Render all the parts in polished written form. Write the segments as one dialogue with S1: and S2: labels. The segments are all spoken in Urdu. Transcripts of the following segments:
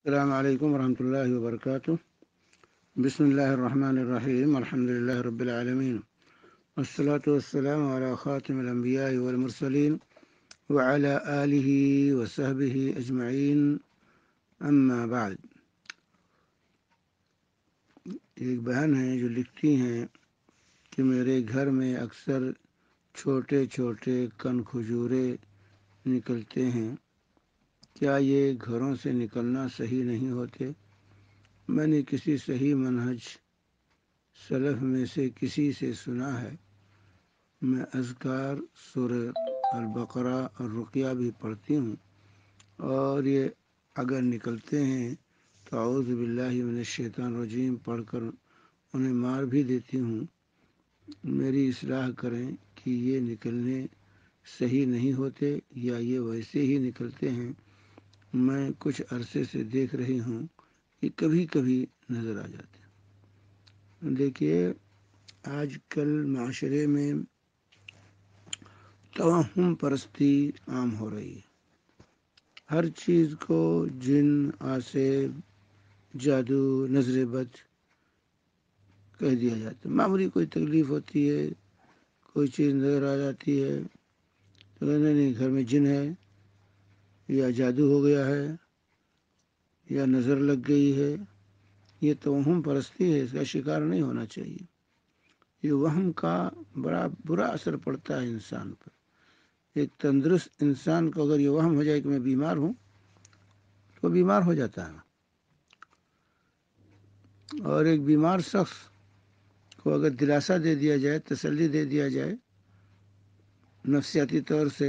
S1: السلام علیکم ورحمۃ اللہ وبرکاتہ۔ بسم اللہ الرحمن الرحیم، الحمد للہ رب العالمین، والصلاة والسلام علی خاتم الانبیاء والمرسلین وعلی آلہ وصحبہ اجمعین، اما بعد۔ ایک بہن ہیں جو لکھتی ہیں کہ میرے گھر میں اکثر چھوٹے چھوٹے کن کھجورے نکلتے ہیں، کیا یہ گھروں سے نکلنا صحیح نہیں ہوتے؟ میں نے کسی صحیح منہج سلف میں سے کسی سے سنا ہے، میں اذکار سورہ البقرہ اور رقیہ بھی پڑھتی ہوں، اور یہ اگر نکلتے ہیں تو اعوذ باللہ من الشیطان الرجیم پڑھ کر انہیں مار بھی دیتی ہوں۔ میری اصلاح کریں کہ یہ نکلنے صحیح نہیں ہوتے یا یہ ویسے ہی نکلتے ہیں۔ میں کچھ عرصے سے دیکھ رہی ہوں کہ کبھی کبھی نظر آ جاتے ہیں۔ دیکھیے، آج کل معاشرے میں توہم پرستی عام ہو رہی ہے۔ ہر چیز کو جن، آسیب، جادو، نظر بد کہہ دیا جاتا ہے۔ معمولی کوئی تکلیف ہوتی ہے، کوئی چیز نظر آ جاتی ہے تو نہیں گھر میں جن ہے، یا جادو ہو گیا ہے، یا نظر لگ گئی ہے۔ یہ توہم پرستی ہے، اس کا شکار نہیں ہونا چاہیے۔ یہ وہم کا بڑا برا اثر پڑتا ہے انسان پر۔ ایک تندرست انسان کو اگر یہ وہم ہو جائے کہ میں بیمار ہوں تو بیمار ہو جاتا ہے، اور ایک بیمار شخص کو اگر دلاسا دے دیا جائے، تسلی دے دیا جائے نفسیاتی طور سے،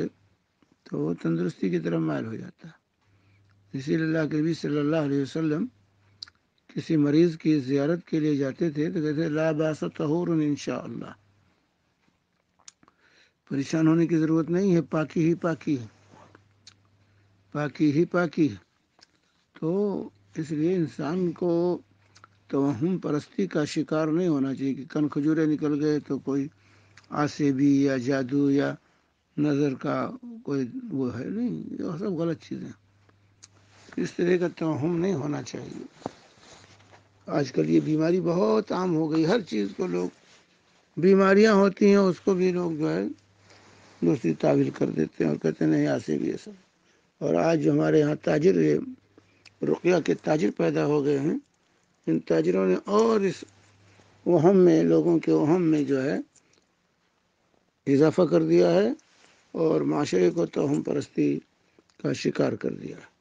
S1: تو وہ تندرستی کی طرف مائل ہو جاتا ہے۔ اسی لیے اللہ کے نبی صلی اللہ علیہ وسلم کسی مریض کی زیارت کے لیے جاتے تھے تو کہتے لا باس طہور انشاءاللہ، پریشان ہونے کی ضرورت نہیں ہے، پاکی ہی پاکی ہے، پاکی ہی پاکی ہے۔ تو اس لیے انسان کو توہم پرستی کا شکار نہیں ہونا چاہیے کہ کن کھجورے نکل گئے تو کوئی آسیبی یا جادو یا نظر کا کوئی وہ ہے، نہیں، یہ سب غلط چیزیں۔ اس طرح کا توہم نہیں ہونا چاہیے۔ آج کل یہ بیماری بہت عام ہو گئی، ہر چیز کو لوگ، بیماریاں ہوتی ہیں اس کو بھی لوگ جو ہے دوسری تعویل کر دیتے ہیں اور کہتے ہیں نہیں آسیبی یہ سب۔ اور آج جو ہمارے یہاں تاجر رقیہ کے تاجر پیدا ہو گئے ہیں، ان تاجروں نے اور اس وہم میں، لوگوں کے وہم میں جو ہے اضافہ کر دیا ہے اور معاشرے کو توہم پرستی کا شکار کر دیا ہے۔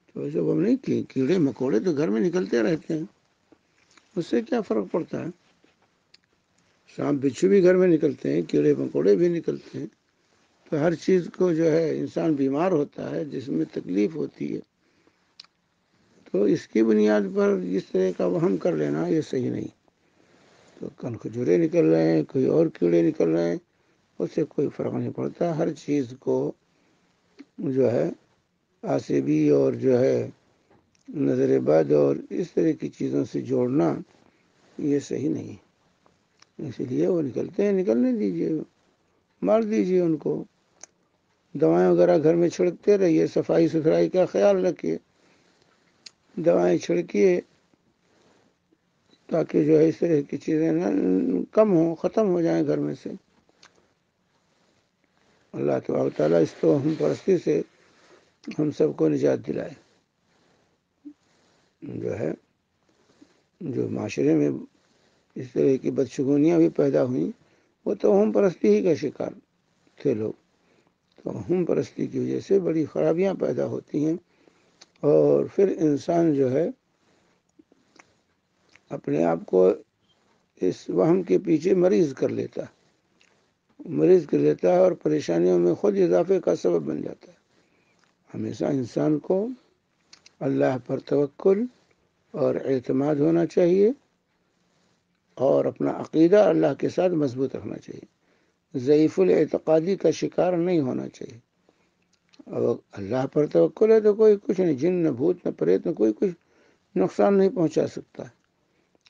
S1: تو ایسے وہ نہیں کہ کیڑے مکوڑے تو گھر میں نکلتے رہتے ہیں، اس سے کیا فرق پڑتا ہے؟ سانپ بچھو بھی گھر میں نکلتے ہیں، کیڑے مکوڑے بھی نکلتے ہیں۔ تو ہر چیز کو جو ہے انسان بیمار ہوتا ہے، جس میں تکلیف ہوتی ہے، تو اس کی بنیاد پر اس طرح کا وہم کر لینا یہ صحیح نہیں۔ تو کن کھجورے نکل رہے ہیں، کوئی اور کیڑے نکل رہے ہیں، اس سے کوئی فرق نہیں پڑتا۔ ہر چیز کو جو ہے آسیبی اور جو ہے نظر بد اور اس طرح کی چیزوں سے جوڑنا یہ صحیح نہیں ہے۔ اسی لیے وہ نکلتے ہیں، نکلنے دیجیے، مار دیجیے ان کو۔ دوائیں وغیرہ گھر میں چھڑکتے رہیے، صفائی ستھرائی کا خیال رکھیے، دوائیں چھڑکیے تاکہ جو ہے اس طرح کی چیزیں کم ہوں، ختم ہو جائیں گھر میں سے۔ اللہ تبارک تعالیٰ اس توہم پرستی سے ہم سب کو نجات دلائے۔ جو ہے جو معاشرے میں اس طرح کی بدشگونیاں بھی پیدا ہوئیں، وہ توہم پرستی ہی کا شکار تھے لوگ۔ توہم پرستی کی وجہ سے بڑی خرابیاں پیدا ہوتی ہیں، اور پھر انسان جو ہے اپنے آپ کو اس وہم کے پیچھے مریض کر لیتا ہے اور پریشانیوں میں خود اضافے کا سبب بن جاتا ہے۔ ہمیشہ انسان کو اللہ پر توکل اور اعتماد ہونا چاہیے، اور اپنا عقیدہ اللہ کے ساتھ مضبوط رکھنا چاہیے، ضعیف الاعتقادی کا شکار نہیں ہونا چاہیے۔ اور اللہ پر توکل ہے تو کوئی کچھ نہیں، جن نہ بھوت نہ پریت نہ کوئی کچھ نقصان نہیں پہنچا سکتا۔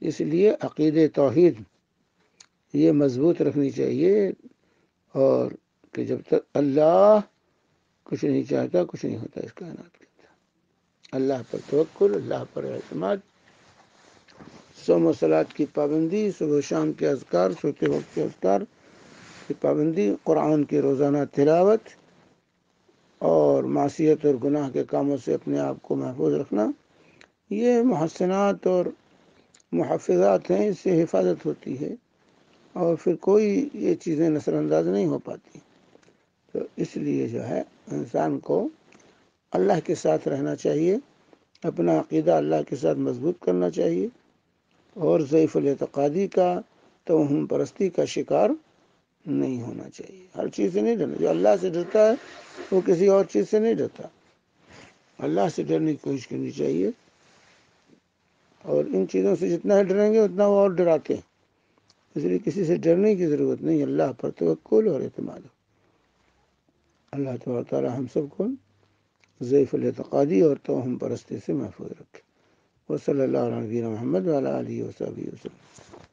S1: اس لیے عقید توحید یہ مضبوط رکھنی چاہیے، اور کہ جب تک اللہ کچھ نہیں چاہتا کچھ نہیں ہوتا اس کائنات کے اندر۔ اللہ پر توکل، اللہ پر اعتماد، صوم و صلات کی پابندی، صبح و شام کے اذکار، سوتے وقت کے اذکار کی پابندی، قرآن کی روزانہ تلاوت اور معصیت اور گناہ کے کاموں سے اپنے آپ کو محفوظ رکھنا، یہ محسنات اور محفظات ہیں، اس سے حفاظت ہوتی ہے اور پھر کوئی یہ چیزیں نظر انداز نہیں ہو پاتی۔ تو اس لیے جو ہے انسان کو اللہ کے ساتھ رہنا چاہیے، اپنا عقیدہ اللہ کے ساتھ مضبوط کرنا چاہیے اور ضعیف الاعتقادی کا، توہم پرستی کا شکار نہیں ہونا چاہیے۔ ہر چیز سے نہیں ڈرنا، جو اللہ سے ڈرتا ہے وہ کسی اور چیز سے نہیں ڈرتا، اللہ سے ڈرنے کی کوشش کرنی چاہیے، اور ان چیزوں سے جتنا ڈریں گے اتنا وہ اور ڈراتے ہیں، اس لیے کسی سے ڈرنے کی ضرورت نہیں، اللہ پر توکل اور اعتماد ہو۔ اللہ تبارک تعالی ہم سب کو ضعیف الاعتقادی اور توہم پرستی سے محفوظ رکھے۔ وصلی اللہ علیہ نبینا محمد وعلی آلہ وصحبہ وسلم۔